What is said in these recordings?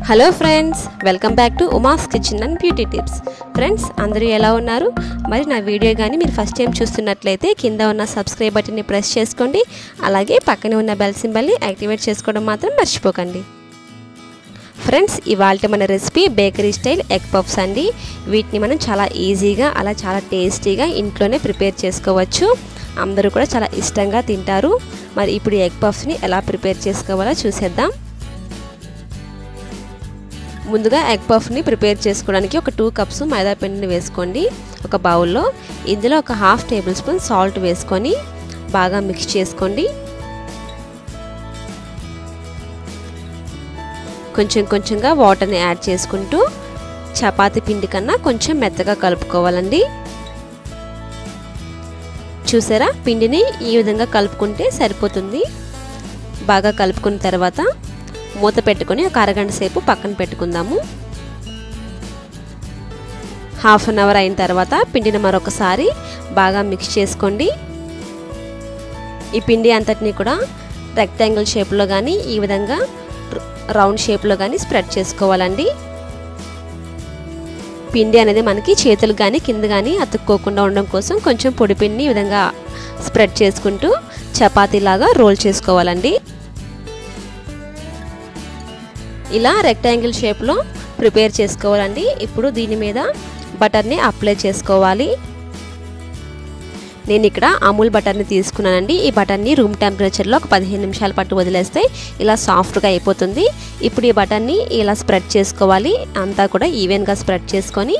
Hello friends, welcome back to Uma's kitchen and beauty tips. Friends, అందరూ ఎలా ఉన్నారు? మరి నా వీడియో కానీ మీరు ఫస్ట్ టైం చూస్తున్నట్లయితే కింద ఉన్న సబ్స్క్రైబ్ బటన్ని ప్రెస్ చేసుకోండి. అలాగే పక్కనే ఉన్న బెల్ సింబల్ని యాక్టివేట్ చేసుకోవడం మాత్రం మర్చిపోకండి. ఫ్రెండ్స్, ఇవాళ మన recipe bakery style egg puffs అండి. వీటిని మనం చాలా ఈజీగా చాలా టేస్టీగా ఇంట్లోనే ప్రిపేర్ చేసుకోవచ్చు. అందరూ కూడా చాలా ఇష్టంగా తింటారు. మరి ఇప్పుడు ఎగ్ పఫ్స్ని ఎలా ప్రిపేర్ చేసుకోవాలో చూసేద్దాం. ముందుగా ఎగ్ పఫ్ని ప్రిపేర్ చేసుకోవడానికి ఒక 2 కప్స్ మైదా పిండిని వేసుకోండి ఒక బౌల్లో. ఇందులో ఒక 1/2 టేబుల్ స్పూన్ సాల్ట్ వేసుకొని బాగా మిక్స్ చేసుకోండి. కొంచెంగా వాటర్ని యాడ్ చేసుకుంటూ చపాతీ పిండి కన్నా కొంచెం మెత్తగా కలుపుకోవాలండి. చూసారా, పిండిని ఈ విధంగా కలుపుకుంటే సరిపోతుంది. బాగా కలుపుకున్న తర్వాత మూత పెట్టుకొని ఒక అరగంట సేపు పక్కన పెట్టుకుందాము. 1/2 అన్ అవర్ అయిన తర్వాత పిండిని మరొకసారి బాగా మిక్స్ చేసుకోండి. ఈ పిండి అంతటిని కూడా రెక్టాంగిల్ షేప్లో కానీ ఈ విధంగా రౌండ్ షేప్లో కానీ స్ప్రెడ్ చేసుకోవాలండి. పిండి అనేది మనకి చేతులు కానీ కింద కానీ అతుక్కోకుండా ఉండడం కోసం కొంచెం పొడి పిండిని ఈ విధంగా స్ప్రెడ్ చేసుకుంటూ చపాతీలాగా రోల్ చేసుకోవాలండి. ఇలా రెక్టాంగిల్ షేప్లో ప్రిపేర్ చేసుకోవాలండి. ఇప్పుడు దీని మీద బటర్ని అప్లై చేసుకోవాలి. నేను ఇక్కడ అమూల్ బటర్ని తీసుకున్నానండి. ఈ బటర్ని రూమ్ టెంపరేచర్లో ఒక 15 నిమిషాల పాటు వదిలేస్తే ఇలా సాఫ్ట్గా అయిపోతుంది. ఇప్పుడు ఈ బటర్ని ఇలా స్ప్రెడ్ చేసుకోవాలి. అంతా కూడా ఈవెన్గా స్ప్రెడ్ చేసుకొని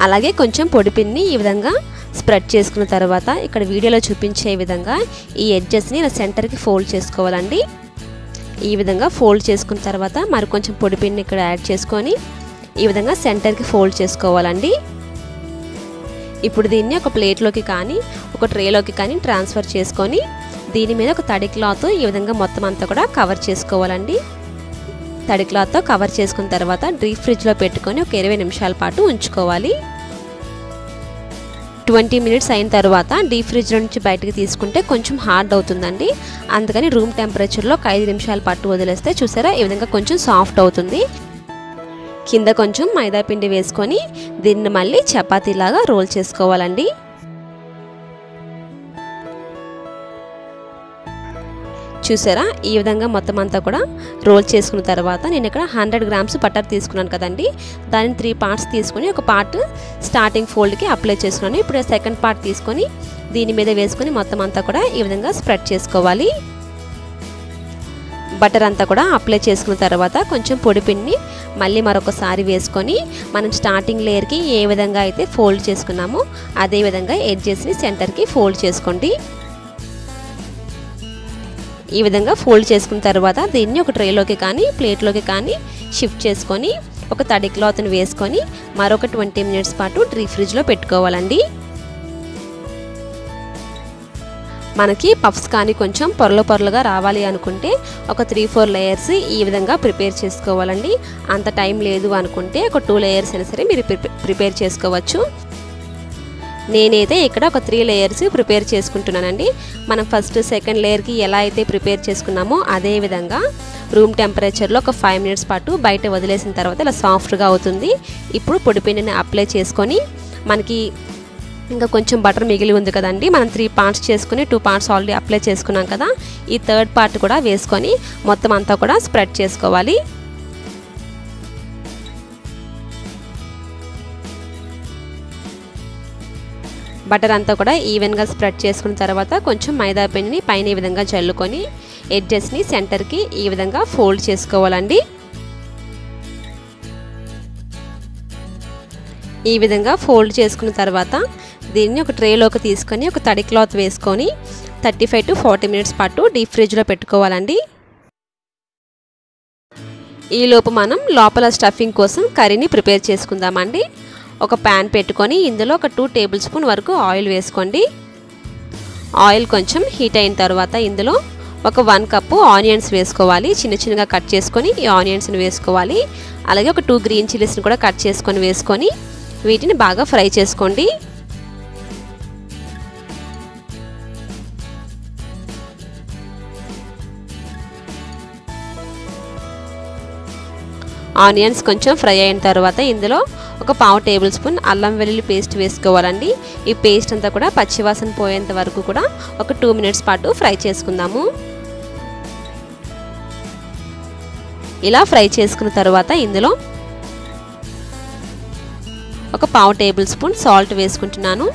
అలాగే కొంచెం పొడి పిండిని ఈ విధంగా స్ప్రెడ్ చేసుకున్న తర్వాత ఇక్కడ వీడియోలో చూపించే విధంగా ఈ ఎడ్జెస్ని ఇలా సెంటర్కి ఫోల్డ్ చేసుకోవాలండి. ఈ విధంగా ఫోల్డ్ చేసుకున్న తర్వాత మరి కొంచెం పొడి పిండిని ఇక్కడ యాడ్ చేసుకొని ఈ విధంగా సెంటర్కి ఫోల్డ్ చేసుకోవాలండి. ఇప్పుడు దీన్ని ఒక ప్లేట్లోకి కానీ ఒక ట్రేలోకి కానీ ట్రాన్స్ఫర్ చేసుకొని దీని మీద ఒక తడి క్లాత్ ఈ విధంగా మొత్తం అంతా కూడా కవర్ చేసుకోవాలండి. తడి క్లాత్తో కవర్ చేసుకున్న తర్వాత డీప్ ఫ్రిడ్జ్లో పెట్టుకొని ఒక 20 నిమిషాల పాటు ఉంచుకోవాలి. 20 మినిట్స్ అయిన తర్వాత డీప్ ఫ్రిడ్జ్లో నుంచి బయటకు తీసుకుంటే కొంచెం హార్డ్ అవుతుందండి. అందుకని రూమ్ టెంపరేచర్లో ఒక 5 నిమిషాల పాటు వదిలేస్తే చూసారా ఈ విధంగా కొంచెం సాఫ్ట్ అవుతుంది. కింద కొంచెం మైదా పిండి వేసుకొని దీన్ని మళ్ళీ చపాతీలాగా రోల్ చేసుకోవాలండి. చూసారా, ఈ విధంగా మొత్తం అంతా కూడా రోల్ చేసుకున్న తర్వాత నేను ఇక్కడ 100 గ్రామ్స్ బటర్ తీసుకున్నాను కదండి. దాన్ని 3 పార్ట్స్ తీసుకొని ఒక పార్ట్ స్టార్టింగ్ ఫోల్డ్కి అప్లై చేసుకున్నాను. ఇప్పుడు సెకండ్ పార్ట్ తీసుకొని దీని మీద వేసుకొని మొత్తం అంతా కూడా ఈ విధంగా స్ప్రెడ్ చేసుకోవాలి. బటర్ అంతా కూడా అప్లై చేసుకున్న తర్వాత కొంచెం పొడి పిండిని మళ్ళీ మరొకసారి వేసుకొని మనం స్టార్టింగ్ లేయర్కి ఏ విధంగా అయితే ఫోల్డ్ చేసుకున్నామో అదే విధంగా ఎడ్జెస్ని సెంటర్కి ఫోల్డ్ చేసుకోండి. ఈ విధంగా ఫోల్డ్ చేసుకున్న తర్వాత దీన్ని ఒక ట్రేలోకి కానీ ప్లేట్లోకి కానీ షిఫ్ట్ చేసుకొని ఒక తడి క్లాత్ని వేసుకొని మరొక 20 మినిట్స్ పాటు డీప్ ఫ్రిడ్జ్లో పెట్టుకోవాలండి. మనకి పఫ్స్ కానీ కొంచెం పొరలుగా రావాలి అనుకుంటే ఒక 3-4 లేయర్స్ ఈ విధంగా ప్రిపేర్ చేసుకోవాలండి. అంత టైం లేదు అనుకుంటే ఒక 2 లేయర్స్ అయినా సరే మీరు ప్రిపేర్ చేసుకోవచ్చు. నేనైతే ఇక్కడ ఒక 3 లేయర్స్ ప్రిపేర్ చేసుకుంటున్నానండి. మనం ఫస్ట్ సెకండ్ లేయర్కి ఎలా అయితే ప్రిపేర్ చేసుకున్నామో అదే విధంగా రూమ్ టెంపరేచర్లో ఒక 5 మినిట్స్ పాటు బయట వదిలేసిన తర్వాత ఇలా సాఫ్ట్గా అవుతుంది. ఇప్పుడు పొడి పిండిని అప్లై చేసుకొని మనకి ఇంకా కొంచెం బటర్ మిగిలి ఉంది కదండి. మనం 3 పార్ట్స్ చేసుకుని 2 పార్ట్స్ ఆల్రెడీ అప్లై చేసుకున్నాం కదా. ఈ థర్డ్ పార్ట్ కూడా వేసుకొని మొత్తం అంతా కూడా స్ప్రెడ్ చేసుకోవాలి. బటర్ అంతా కూడా ఈవెన్గా స్ప్రెడ్ చేసుకున్న తర్వాత కొంచెం మైదా పిండిని పైన ఈ విధంగా చల్లుకొని ఎడ్జెస్ని సెంటర్కి ఈ విధంగా ఫోల్డ్ చేసుకోవాలండి. ఈ విధంగా ఫోల్డ్ చేసుకున్న తర్వాత దీన్ని ఒక ట్రేలోకి తీసుకొని ఒక తడి క్లాత్ వేసుకొని 35 to 40 మినిట్స్ పాటు డీప్ ఫ్రిడ్జ్లో పెట్టుకోవాలండి. ఈలోపు మనం లోపల స్టఫింగ్ కోసం కర్రీని ప్రిపేర్ చేసుకుందామండి. ఒక ప్యాన్ పెట్టుకొని ఇందులో ఒక 2 టేబుల్ స్పూన్ వరకు ఆయిల్ వేసుకోండి. ఆయిల్ కొంచెం హీట్ అయిన తర్వాత ఇందులో ఒక 1 కప్పు ఆనియన్స్ వేసుకోవాలి. చిన్నగా కట్ చేసుకొని ఈ ఆనియన్స్ని వేసుకోవాలి. అలాగే ఒక 2 గ్రీన్ చిల్లీస్ని కూడా కట్ చేసుకొని వేసుకొని వీటిని బాగా ఫ్రై చేసుకోండి. ఆనియన్స్ కొంచెం ఫ్రై అయిన తర్వాత ఇందులో ఒక పావు టేబుల్ స్పూన్ అల్లం వెల్లుల్లి పేస్ట్ వేసుకోవాలండి. ఈ పేస్ట్ అంతా కూడా పచ్చివాసన పోయేంత వరకు కూడా ఒక 2 మినిట్స్ పాటు ఫ్రై చేసుకుందాము. ఇలా ఫ్రై చేసుకున్న తర్వాత ఇందులో ఒక పావు టేబుల్ స్పూన్ సాల్ట్ వేసుకుంటున్నాను.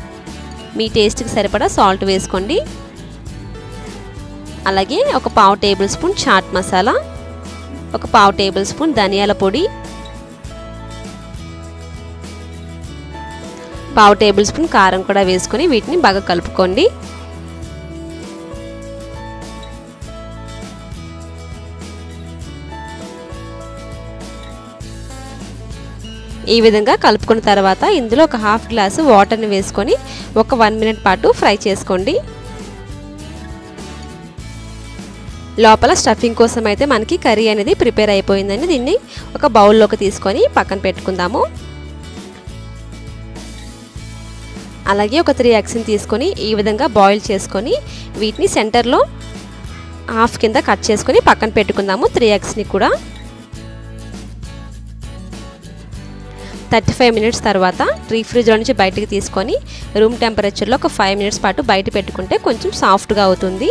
మీ టేస్ట్కి సరిపడా సాల్ట్ వేసుకోండి. అలాగే ఒక పావు టేబుల్ స్పూన్ చాట్ మసాలా, ఒక పావు టేబుల్ స్పూన్ ధనియాల పొడి, పావు టేబుల్ స్పూన్ కారం కూడా వేసుకొని వీటిని బాగా కలుపుకోండి. ఈ విధంగా కలుపుకున్న తర్వాత ఇందులో ఒక హాఫ్ గ్లాసు వాటర్ని వేసుకొని ఒక 1 మినిట్ పాటు ఫ్రై చేసుకోండి. లోపల స్టఫింగ్ కోసం అయితే మనకి కర్రీ అనేది ప్రిపేర్ అయిపోయిందండి. దీన్ని ఒక బౌల్లోకి తీసుకొని పక్కన పెట్టుకుందాము. అలాగే ఒక 3 ఎగ్స్ని తీసుకొని ఈ విధంగా బాయిల్ చేసుకొని వీటిని సెంటర్లో హాఫ్ కింద కట్ చేసుకొని పక్కన పెట్టుకుందాము. 3 ఎగ్స్ని కూడా 35 మినిట్స్ తర్వాత రీఫ్రిజర్ నుంచి బయటకు తీసుకొని రూమ్ టెంపరేచర్లో ఒక 5 మినిట్స్ పాటు బయట పెట్టుకుంటే కొంచెం సాఫ్ట్గా అవుతుంది.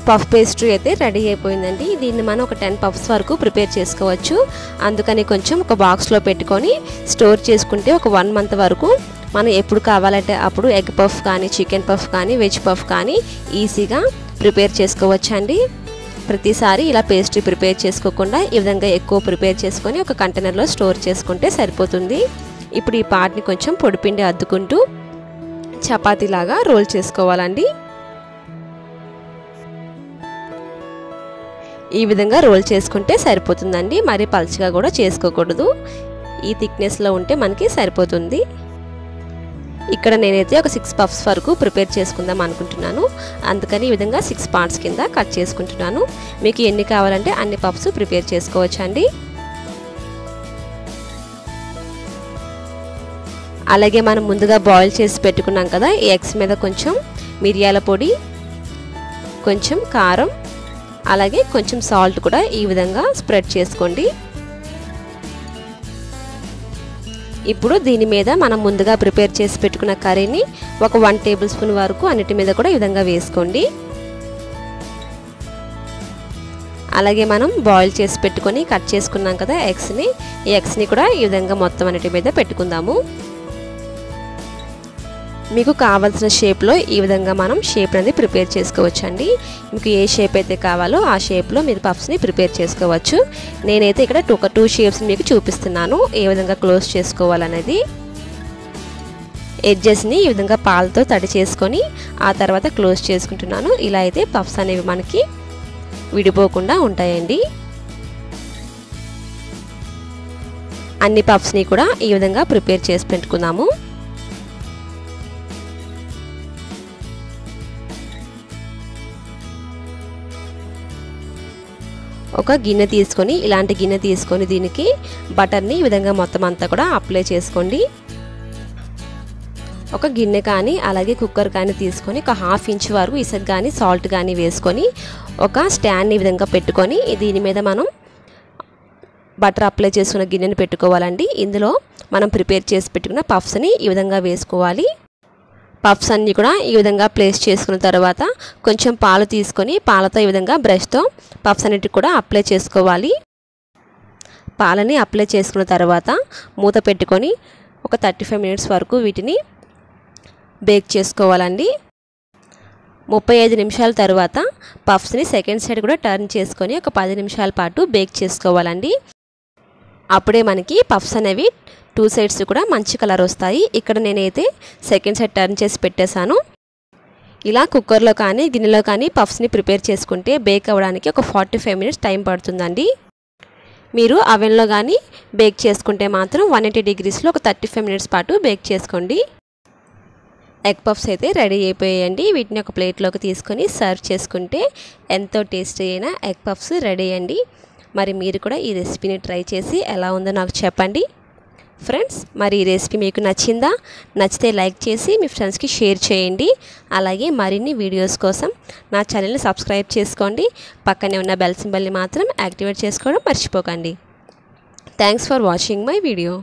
పఫ్ పేస్ట్రీ అయితే రెడీ అయిపోయిందండి. దీన్ని మనం ఒక 10 పఫ్స్ వరకు ప్రిపేర్ చేసుకోవచ్చు. అందుకని కొంచెం ఒక బాక్స్లో పెట్టుకొని స్టోర్ చేసుకుంటే ఒక 1 మంత్ వరకు మనం ఎప్పుడు కావాలంటే అప్పుడు ఎగ్ పఫ్ కానీ, చికెన్ పఫ్ కానీ, వెజ్ పఫ్ కానీ ఈజీగా ప్రిపేర్ చేసుకోవచ్చండి. ప్రతిసారి ఇలా పేస్ట్రీ ప్రిపేర్ చేసుకోకుండా ఈ విధంగా ఎక్కువ ప్రిపేర్ చేసుకొని ఒక కంటైనర్లో స్టోర్ చేసుకుంటే సరిపోతుంది. ఇప్పుడు ఈ పార్ట్ని కొంచెం పొడిపిండి అద్దుకుంటూ చపాతీలాగా రోల్ చేసుకోవాలండి. ఈ విధంగా రోల్ చేసుకుంటే సరిపోతుందండి. మరి పల్చగా కూడా చేసుకోకూడదు. ఈ థిక్నెస్లో ఉంటే మనకి సరిపోతుంది. ఇక్కడ నేనైతే ఒక 6 పఫ్స్ వరకు ప్రిపేర్ చేసుకుందాం అనుకుంటున్నాను. అందుకని ఈ విధంగా 6 పార్ట్స్ కింద కట్ చేసుకుంటున్నాను. మీకు ఎన్ని కావాలంటే అన్ని పఫ్స్ ప్రిపేర్ చేసుకోవచ్చండి. అలాగే మనం ముందుగా బాయిల్ చేసి పెట్టుకున్నాం కదా, ఈ ఎగ్స్ మీద కొంచెం మిరియాల పొడి, కొంచెం కారం, అలాగే కొంచెం సాల్ట్ కూడా ఈ విధంగా స్ప్రెడ్ చేసుకోండి. ఇప్పుడు దీని మీద మనం ముందుగా ప్రిపేర్ చేసి పెట్టుకున్న కర్రీని ఒక 1 టేబుల్ స్పూన్ వరకు అన్నిటి మీద కూడా ఈ విధంగా వేసుకోండి. అలాగే మనం బాయిల్ చేసి పెట్టుకొని కట్ చేసుకున్నాం కదా ఎగ్స్ని, ఈ ఎగ్స్ని కూడా ఈ విధంగా మొత్తం అన్నిటి మీద పెట్టుకుందాము. మీకు కావాల్సిన షేప్లో ఈ విధంగా మనం షేప్ అనేది ప్రిపేర్ చేసుకోవచ్చండి. మీకు ఏ షేప్ అయితే కావాలో ఆ షేప్లో మీరు పఫ్స్ని ప్రిపేర్ చేసుకోవచ్చు. నేనైతే ఇక్కడ 2 షేప్స్ మీకు చూపిస్తున్నాను ఏ విధంగా క్లోజ్ చేసుకోవాలనేది. ఎడ్జెస్ని ఈ విధంగా పాలతో తడి చేసుకొని ఆ తర్వాత క్లోజ్ చేసుకుంటున్నాను. ఇలా అయితే పఫ్స్ అనేవి మనకి విడిపోకుండా ఉంటాయండి. అన్ని పఫ్స్ని కూడా ఈ విధంగా ప్రిపేర్ చేసి పెట్టుకుందాము. ఒక గిన్నె తీసుకొని ఇలాంటి గిన్నె తీసుకొని దీనికి బటర్ని ఈ విధంగా మొత్తం అంతా కూడా అప్లై చేసుకోండి. ఒక గిన్నె కానీ అలాగే కుక్కర్ కానీ తీసుకొని ఒక 1/2 ఇంచ్ వరకు ఇసుక కానీ సాల్ట్ కానీ వేసుకొని ఒక స్టాండ్ని ఈ విధంగా పెట్టుకొని దీని మీద మనం బటర్ అప్లై చేసుకున్న గిన్నెని పెట్టుకోవాలండి. ఇందులో మనం ప్రిపేర్ చేసి పెట్టుకున్న పఫ్స్ని ఈ విధంగా వేసుకోవాలి. పఫ్స్ అన్నీ కూడా ఈ విధంగా ప్లేస్ చేసుకున్న తర్వాత కొంచెం పాలు తీసుకొని పాలతో ఈ విధంగా బ్రష్తో పఫ్స్ అన్నిటికి కూడా అప్లై చేసుకోవాలి. పాలని అప్లై చేసుకున్న తర్వాత మూత పెట్టుకొని ఒక 35 మినిట్స్ వరకు వీటిని బేక్ చేసుకోవాలండి. 35 నిమిషాల తర్వాత పఫ్స్ని సెకండ్ సైడ్ కూడా టర్న్ చేసుకొని ఒక 10 నిమిషాల పాటు బేక్ చేసుకోవాలండి. అప్పుడే మనకి పఫ్స్ అనేవి 2 సైడ్స్ కూడా మంచి కలర్ వస్తాయి. ఇక్కడ నేనైతే సెకండ్ సైడ్ టర్న్ చేసి పెట్టేశాను. ఇలా కుక్కర్లో కానీ గిన్నెలో కానీ పఫ్స్ని ప్రిపేర్ చేసుకుంటే బేక్ అవ్వడానికి ఒక 45 మినిట్స్ టైం పడుతుందండి. మీరు అవెన్లో కానీ బేక్ చేసుకుంటే మాత్రం 180 డిగ్రీస్లో ఒక 35 మినిట్స్ పాటు బేక్ చేసుకోండి. ఎగ్ పఫ్స్ అయితే రెడీ అయిపోయాయండి. వీటిని ఒక ప్లేట్లోకి తీసుకొని సర్వ్ చేసుకుంటే ఎంతో టేస్టీ అయిన ఎగ్ పఫ్స్ రెడీ అండి. మరి మీరు కూడా ఈ రెసిపీని ట్రై చేసి ఎలా ఉందో నాకు చెప్పండి. ఫ్రెండ్స్, మరి ఈ రెసిపీ మీకు నచ్చిందా? నచ్చితే లైక్ చేసి మీ ఫ్రెండ్స్కి షేర్ చేయండి. అలాగే మరిన్ని వీడియోస్ కోసం నా ఛానల్ని సబ్స్క్రైబ్ చేసుకోండి. పక్కనే ఉన్న బెల్ సింబల్ని మాత్రం యాక్టివేట్ చేసుకోవడం మర్చిపోకండి. Thanks for watching my video.